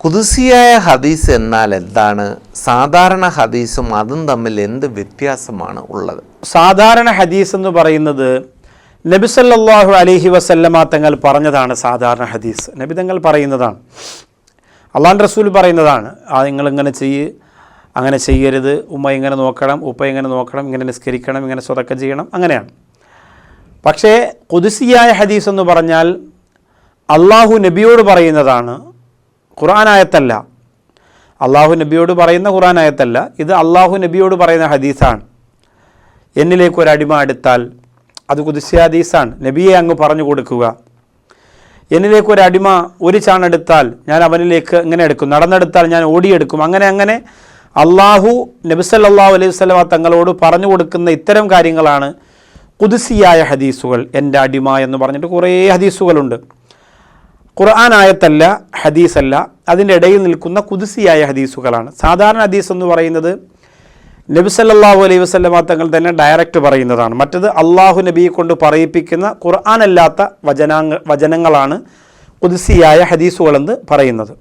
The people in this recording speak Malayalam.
ഖുദ്സിയായ ഹദീസ് എന്നാൽ എന്താണ്? സാധാരണ ഹദീസും അതും തമ്മിൽ എന്ത് വ്യത്യാസമാണ് ഉള്ളത്? സാധാരണ ഹദീസ് എന്ന് പറയുന്നത് നബി സല്ലല്ലാഹു അലൈഹി വസല്ലമ തങ്ങൾ പറഞ്ഞതാണ്. സാധാരണ ഹദീസ് നബി തങ്ങൾ പറയുന്നതാണ്, അള്ളാഹുവിൻ്റെ റസൂൽ പറയുന്നതാണ്. നിങ്ങളിങ്ങനെ ചെയ്യ്, അങ്ങനെ ചെയ്യരുത്, ഉമ്മ ഇങ്ങനെ നോക്കണം, ഉപ്പ ഇങ്ങനെ നോക്കണം, ഇങ്ങനെ നിസ്കരിക്കണം, ഇങ്ങനെ സ്വതക്ക ചെയ്യണം, അങ്ങനെയാണ്. പക്ഷേ ഖുദ്സിയായ ഹദീസ് എന്ന് പറഞ്ഞാൽ അള്ളാഹു നബിയോട് പറയുന്നതാണ്, ഖുർആനായത്തല്ല. അള്ളാഹു നബിയോട് പറയുന്ന ഖുർആനായത്തല്ല, ഇത് അള്ളാഹു നബിയോട് പറയുന്ന ഹദീസാണ്. എന്നിലേക്ക് ഒരു അടിമ അടുത്താൽ അത് ഖുദ്സിയായ ഹദീസാണ്. നബിയെ അങ്ങ് പറഞ്ഞു കൊടുക്കുക. എന്നിലേക്ക് ഒരു അടിമ ഒരു ചാണെടുത്താൽ ഞാൻ അവനിലേക്ക് ഇങ്ങനെ എടുക്കും, നടന്നെടുത്താൽ ഞാൻ ഓടിയെടുക്കും. അങ്ങനെ അള്ളാഹു നബി സല്ലല്ലാഹു അലൈഹി വസല്ലമ തങ്ങളോട് പറഞ്ഞു കൊടുക്കുന്ന ഇത്തരം കാര്യങ്ങളാണ് ഖുദ്സിയായ ഹദീസുകൾ. എൻ്റെ അടിമ എന്ന് പറഞ്ഞിട്ട് കുറേ ഹദീസുകളുണ്ട്. ഖുർആൻ ആയത്തല്ല, ഹദീസല്ല, അതിൻ്റെ ഇടയിൽ നിൽക്കുന്ന ഖുദ്സിയായ ഹദീസുകളാണ്. സാധാരണ ഹദീസ് എന്ന് പറയുന്നത് നബി സല്ലല്ലാഹു അലൈഹി വസല്ലമ തങ്ങൾ തന്നെ ഡയറക്റ്റ് പറയുന്നതാണ്. മറ്റത് അള്ളാഹു നബിയെ കൊണ്ട് പറയിപ്പിക്കുന്ന ഖുർആൻ അല്ലാത്ത വചനങ്ങളാണ് ഖുദ്സിയായ ഹദീസുകളെന്ന് പറയുന്നത്.